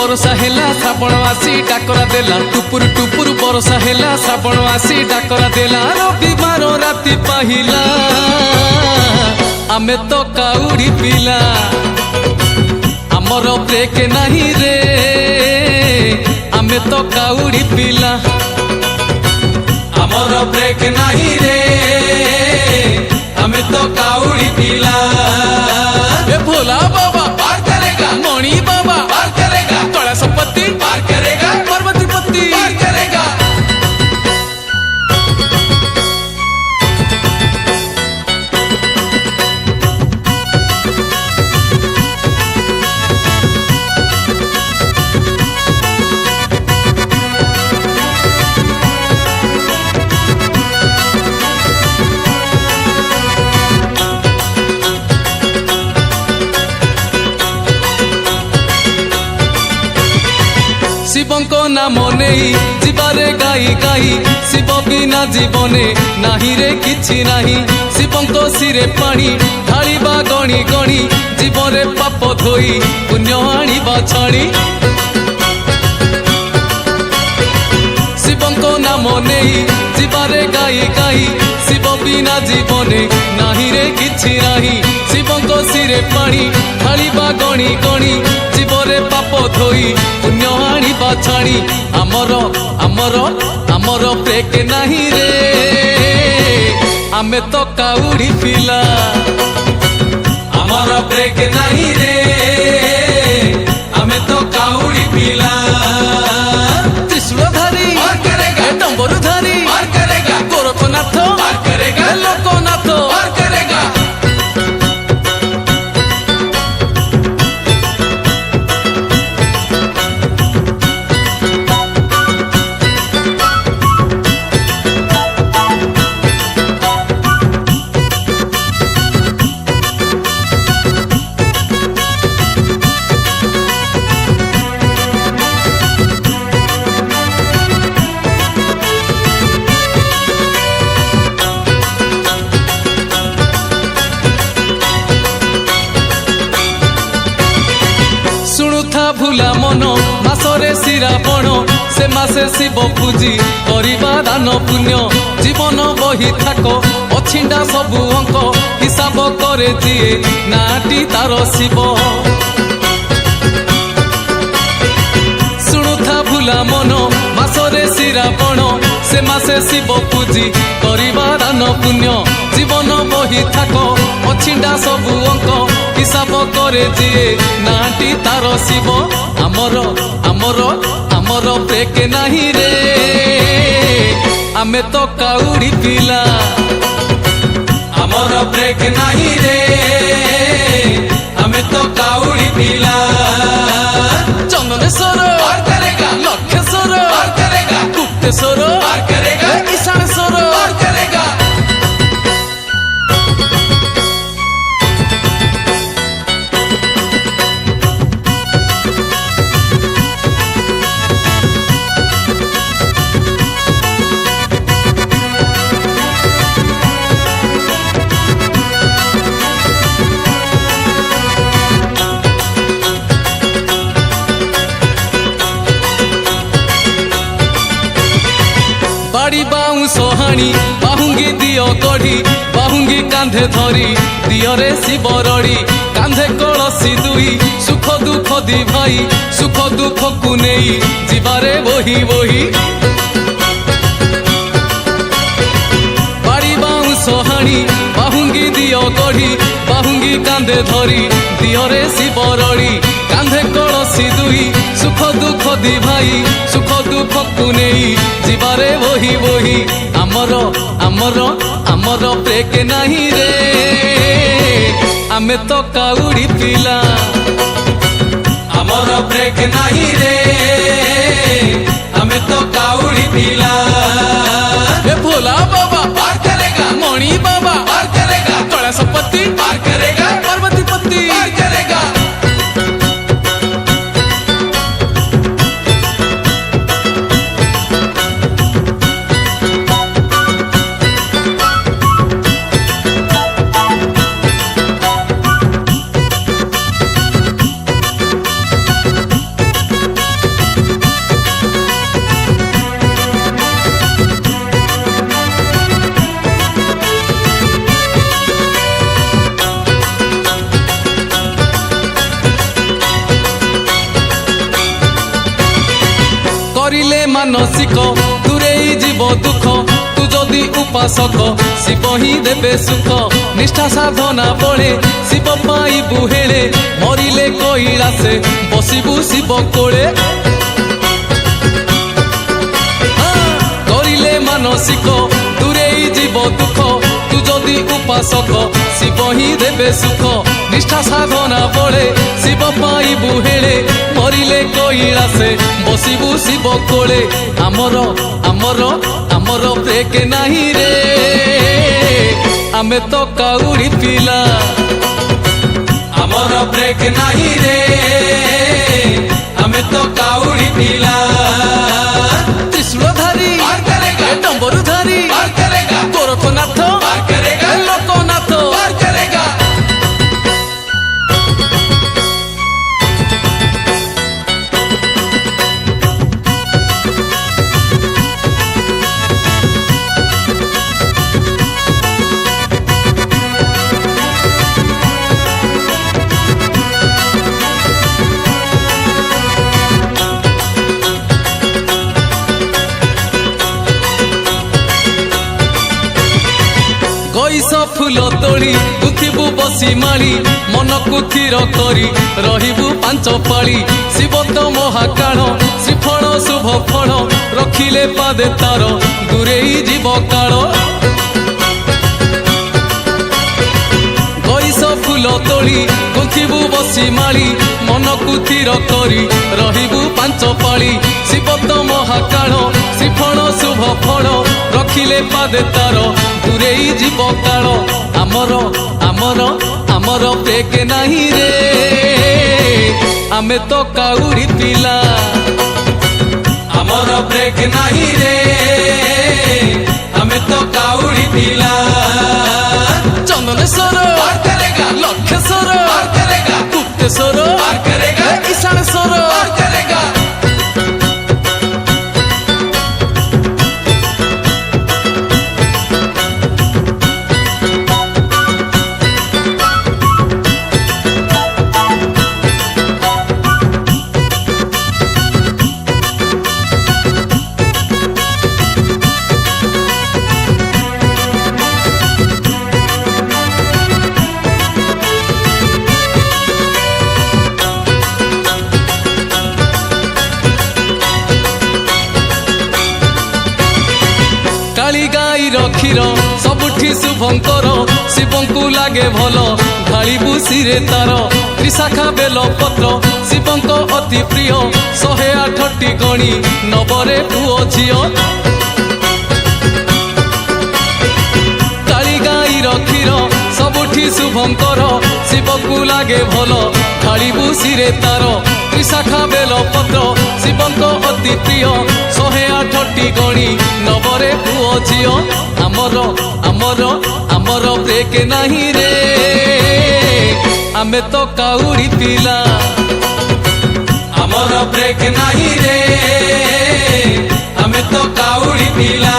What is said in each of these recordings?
बरसा हेला श्रावण आसी डाकरा देला टुपुर टुपुर बरसा हेला श्रावण आसी डाकरा देला रविवार राति पाहिला आमे तो काउड़ी पिला आमर ब्रेक नहीं रे आमे तो काउड़ी पिला आमर ब्रेक नहीं रे आमे तो काउड़ी पिला ए भोला बाबा पार करेगा मणि बाबा पार करेगा तोड़ा संपत्ति पार करेगा पार्वती पति पार करेगा शिवंको नाम नहीं जीवारे गाई गाई शिव बिना जीवने नाही रे किछि नाही शिवंको सिरे पानी ढालिबा गणी गणी जीवरे पाप धोई पुण्य आनिबा छाणी शिवंको नाम नहीं जीवारे गाई गाई शिव बिना जीवने नाही रे किछि नाही शिवंको सिरे पानी ढालिबा गणी गणी जीवरे पाप धोई पुण्य आनिबा छाणी आमर आमर आमर ब्रेक नहीं रे आमे तो काउड़ी पिला आमर ब्रेक नहीं रे आमे तो काउड़ी पिला त्रिशूलधारी पार करेगा डंबरुधारी पार करेगा गोरखनाथ पार करेगा लोकनाथ पार करेगा भूला मन मासरे श्रावण से मासे शिव पूजी करिबा दान पुण्य जीवन बही थाक अछिंडा सबु अंक हिसाब करे जिए नाटी तार शिव शुणुथा भूला मन मासरे श्रावण से मासे शिव पूजी करिबा दान पुण्य जीवन बही थाक अछिंडा सबु अंक हिसाब करे जिए नाटी तार शिव आमर आमर आमर ब्रेक नहीं रे आमे तो काउड़ी पिला आमर ब्रेक नहीं रे आमे तो काउड़ी पिला चंदनेश्वर पार करेगा लक्षेश्वर पार करेगा गुप्तेश्वर पार करेगा ईशानेश्वर पार करेगा बाड़ी बाउंस हाणी बाहुंगी दियो कढ़ी बाहुंगी कांधे धरी दियरे शिव रड़ी कांधे कलसी दुई सुख दुख दी भाई सुख दुख को नहीं जीवारे वही वही बाड़ी बाउंस हाणी बाहुंगी दियो कढ़ी बाहुंगी कांधे धरी दियरे शिव रड़ी कांधे कलसी दुई सुख दुख दी भाई सुख दुख को नहीं जीवारे वही वही आमर आमर आमर ब्रेक नहीं रे आमे तो काउड़ी पिला आमर ब्रेक नहीं रे आमे तो काउड़ी पिला ए भोला बाबा पार करेगा मणि बाबा पार करेगा तोड़ा संपत्ति पार करेगा पार्वती पति पार करेगा ମାନସିକ ଦୂରେଇ ଯିବ ଦୁଃଖ ତୁ ଯଦି ଉପାସକ ଶିବ ହିଁ ଦେବେ ସୁଖ ନିଷ୍ଠା ସାଧନା ବଳେ ଶିବ ପାଇବୁ ହେଳେ ମରିଲେ କୈଳାସେ ବସିବୁ ଶିବ କୋଳେ କରିଲେ ମାନସିକ ଦୂରେଇ ଯିବ ଦୁଃଖ ତୁ ଯଦି ଉପାସକ ଶିବ ହିଁ ଦେବେ ସୁଖ ନିଷ୍ଠା ସାଧନା ବଳେ ଶିବ ପାଇବୁ ହେଳେ ମରିଲେ କୈଳାସେ ବସିବୁ ଶିବ କୋଳେ ଆମର ଆମର ଆମର ବ୍ରେକ୍ ନାହିଁ ରେ ଆମେ ତ କାଉଡ଼ି ପିଲା ଆମର ବ୍ରେକ୍ ନାହିଁ ରେ ଆମେ ତ କାଉଡ଼ି ପିଲା ତ୍ରିଶୂଳଧାରୀ ଡମ୍ବରୁଧାରୀ ଗୋରଖନାଥ ଲୋକନାଥ ଗଇସ ଫୁଲ ତୋଳି ଗୁଥିବୁ ବସି ମାଳି ମନକୁ ଥିର କରି ରହିବୁ ପାଞ୍ଚ ପାଳି ଶିବ ତ ମହାକାଳ ଶ୍ରୀଫଳ ଶୁଭ ଫଳ ରଖିଲେ ପାଦେ ତାର ଦୂରେଇ ଯିବ କାଳ ଗଇସ ଫୁଲ ତୋଳି ଗୁଥିବୁ ବସି ମାଳି ମନକୁ ଥିର କରି ରହିବୁ ପାଞ୍ଚ ପାଳି ଶିବ ତ ମହାକାଳ ଶ୍ରୀଫଳ ଶୁଭ ଫଳ ରଖିଲେ ପାଦେ ତାର ଦୂରେଇ ଯିବ କାଳ ଆମର ଆମର ଆମର ବ୍ରେକ୍ ନାହିଁ ରେ ଆମେ ତ କାଉଡ଼ି ପିଲା ଆମର ବ୍ରେକ୍ ନାହିଁ ରେ ଆମେ ତ କାଉଡ଼ି ପିଲା ଚନ୍ଦନେଶ୍ୱର ଲକ୍ଷେଶ୍ୱର ଗୁପ୍ତେଶ୍ୱର ଈଶାନେଶ୍ୱର କାଳି ଗାଈର କ୍ଷୀର ସବୁଠି ଶୁଭଙ୍କର ଶିବଙ୍କୁ ଲାଗେ ଭଲ ଢାଳିବୁ ଶିରେ ତାର ତ୍ରିଶାଖା ବେଲ ପତ୍ର ଶିବଙ୍କ ଅତି ପ୍ରିୟ 108ଟି ଗଣି ନବରେ ପୁଅ ଝିଅ କାଳି ଗାଈର କ୍ଷୀର ସବୁଠି ଶୁଭଙ୍କର ଶିବଙ୍କୁ ଲାଗେ ଭଲ ଢାଳିବୁ ଶିରେ ତାର ତ୍ରିଶାଖା ବେଲ ପତ୍ର ଶିବଙ୍କ ଅତି ପ୍ରିୟ 108ଟି ଗଣି ନବରେ ପୁଅ ଝିଅ ଆମର ଆମର ଆମର ବ୍ରେକ୍ ନାହିଁ ରେ ଆମେ ତ କାଉଡ଼ି ପିଲା ଆମର ବ୍ରେକ୍ ନାହିଁ ରେ ଆମେ ତ କାଉଡ଼ି ପିଲା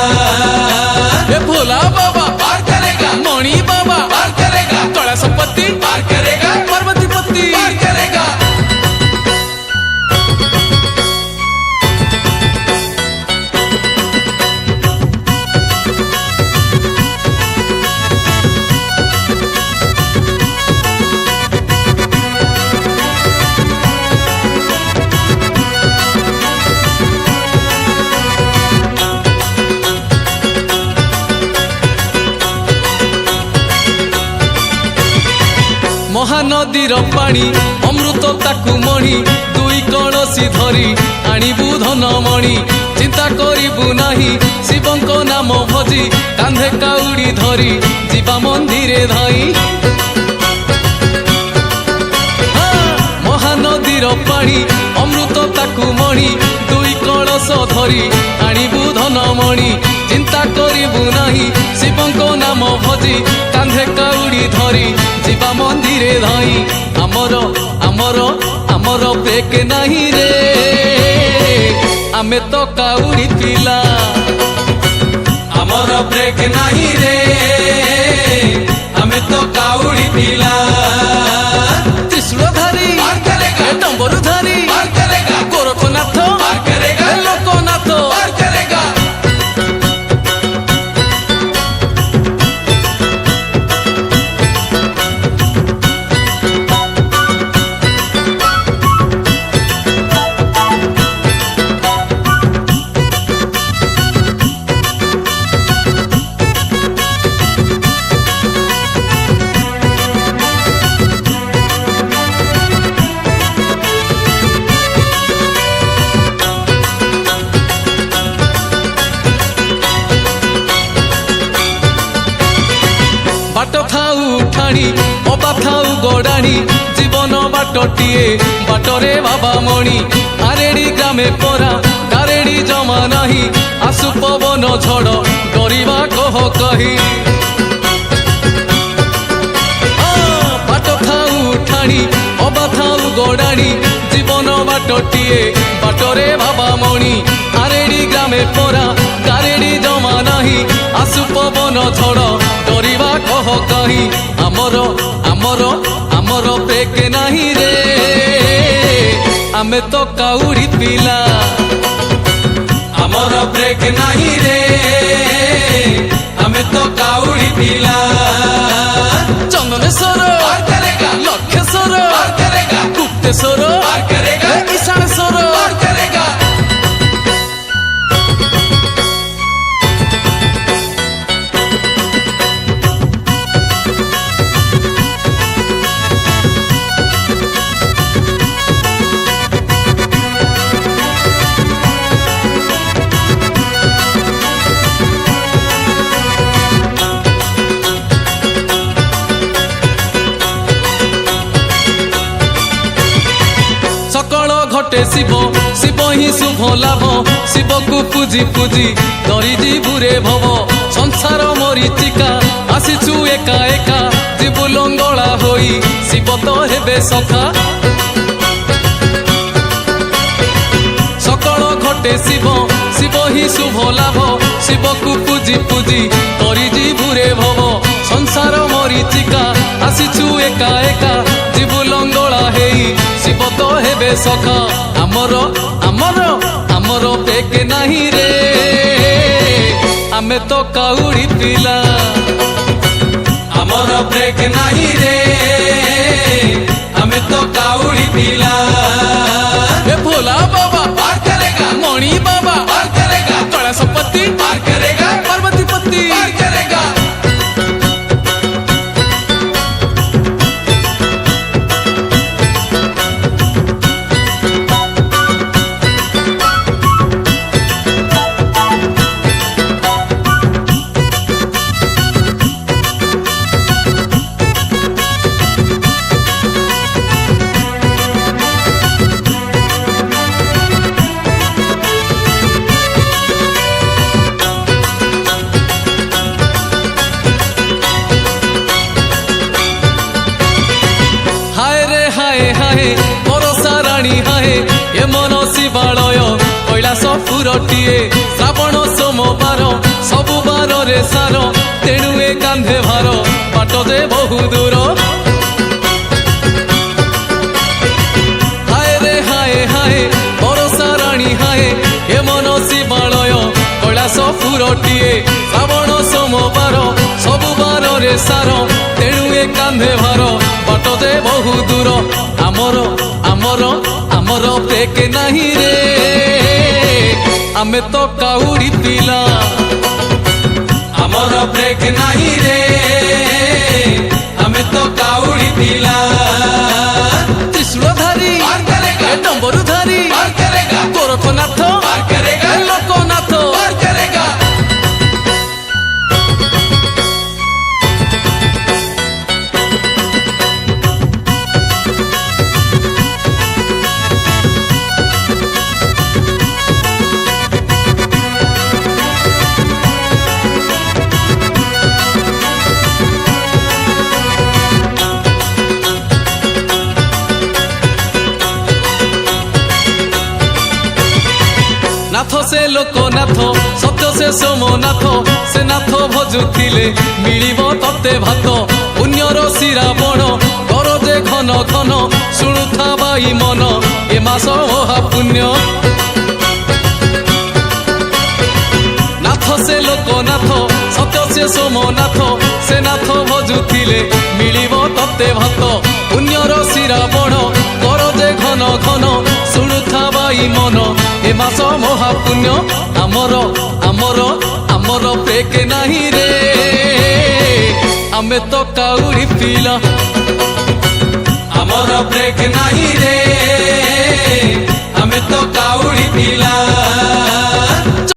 ଏ ଭୋଲା ବାବା ପାर କରେगा मणि बाबा पार करेगा कैलाशपति पार करेगा पार्वतीपति पार करेगा ମହାନଦୀର ପାଣି ଅମୃତ ତାକୁ ମଣି ଦୁଇ କଳସି ଧରି ଆଣିବୁ ଧନମଣି ଚିନ୍ତା କରିବୁ ନାହିଁ ଶିବଙ୍କ ନାମ ଭଜି କାନ୍ଧେ କାଉଡ଼ି ଧରି ଯିବା ମନ୍ଦିରେ ଧାଇ ମହାନଦୀର ପାଣି ଅମୃତ ତାକୁ ମଣି ଦୁଇ କଳସ ଧରି ଆଣିବୁ ଧନମଣି ଚିନ୍ତା କରିବୁ ନାହିଁ ଶିବଙ୍କ ନାମ ଭଜି କାନ୍ଧେ କାଉଡ଼ି ଧରି ଯିବା ମନ୍ଦିରେ ଧାଇ ଆମର ଆମର ଆମର ବ୍ରେକ୍ ନାହିଁ ରେ ଆମେ ତ କାଉଡ଼ି ପିଲା ଆମର ବ୍ରେକ୍ ନାହିଁ ରେ ଆମେ ତ କାଉଡ଼ି ପିଲା ତ୍ରିଶୂଳଧାରୀ ଡମ୍ବରୁଧାରୀ ଗୋରଖନାଥ ଲୋକନାଥ बाट थाऊ उठाणी अबा थाऊ गड़ाणी जीवन बाटटिए बाटरे बाबा मणि आरेडी ग्रामे परा तारेडी जमा नाही आसु पवन झड़ डरिबा कह कही बाट थाऊ उठाणी अबा थाऊ गड़ाणी जीवन बाटटिए बाटरे बाबा मणि आरेडी ग्रामे परा तारेडी जमा नाही आसु पवन झड़ डरिबा कह कही आमर आमर आमर ब्रेक नाही रे आमे तो काउड़ी पिला आमर ब्रेक नाही रे आमे तो काउड़ी पिला चंदनेश्वर लक्षेश्वर गुप्तेश्वर ईशानेश्वर घटे शिव शिव ही शुभ लाभ शिव को पूजी पूजी डरी जीवुरे भव संसार मरीचिका आसीचु एका एका जीवु लंगड़ा होई शिव तो हेबे सखा सकल घटे शिव शिव ही शुभ लाभ शिव को पूजी पूजी डरी जीवुरे भव संसार मरीचिका आसीचु एका एका जीवु लंगड़ा हेई शिव तो हेबे सखा आमर आमर आमर ब्रेक नाही रे आमे तो काउड़ी पिला आमर ब्रेक नाही रे आमे तो काउड़ी पिला ए भोला बाबा पार करेगा मणि बाबा पार करेगा कैलाशपति पार करेगा पार्वती पति पार करेगा ए मन शिवालय कैलाश पुरटिए श्रावण सोमवार सबु बार रे सार तेणु ए कांधे भार बाट जे बहु दूर हाय रे हाय हाय बरसा राणी हाय ए मन शिवालय कैलाश पुरटिए श्रावण सोमवार सबु बार रे सार तेणु ए कांधे भार बाट जे बहु दूर आमर आमर आमर ब्रेक नाही रे आमे तो काउड़ी पिला आमर ब्रेक नाही रे आमे तो काउड़ी पिला त्रिशूलधारी पार करेगा डंबरुधारी पार करेगा गोरखनाथ पार करेगा लोकनाथ पार करेगा नाथ से लोकनाथ सत्य से सोमनाथ से नाथ भजुथिले मिलिब तते भात पुण्यर शिरावण कर जे घन घन शुणुथा बाई मन ए मास महा पुण्य नाथ से लोकनाथ सत्य से सोमनाथ से नाथ भजुथिले मिलिब तते भात पुण्यर शिरावण कर जे घन घन शुणुथा बाई मन ए मास महापुण्य आमर आमर आमर ब्रेक नाही रे आमे तो काउड़ी पिला आमर ब्रेक नाही रे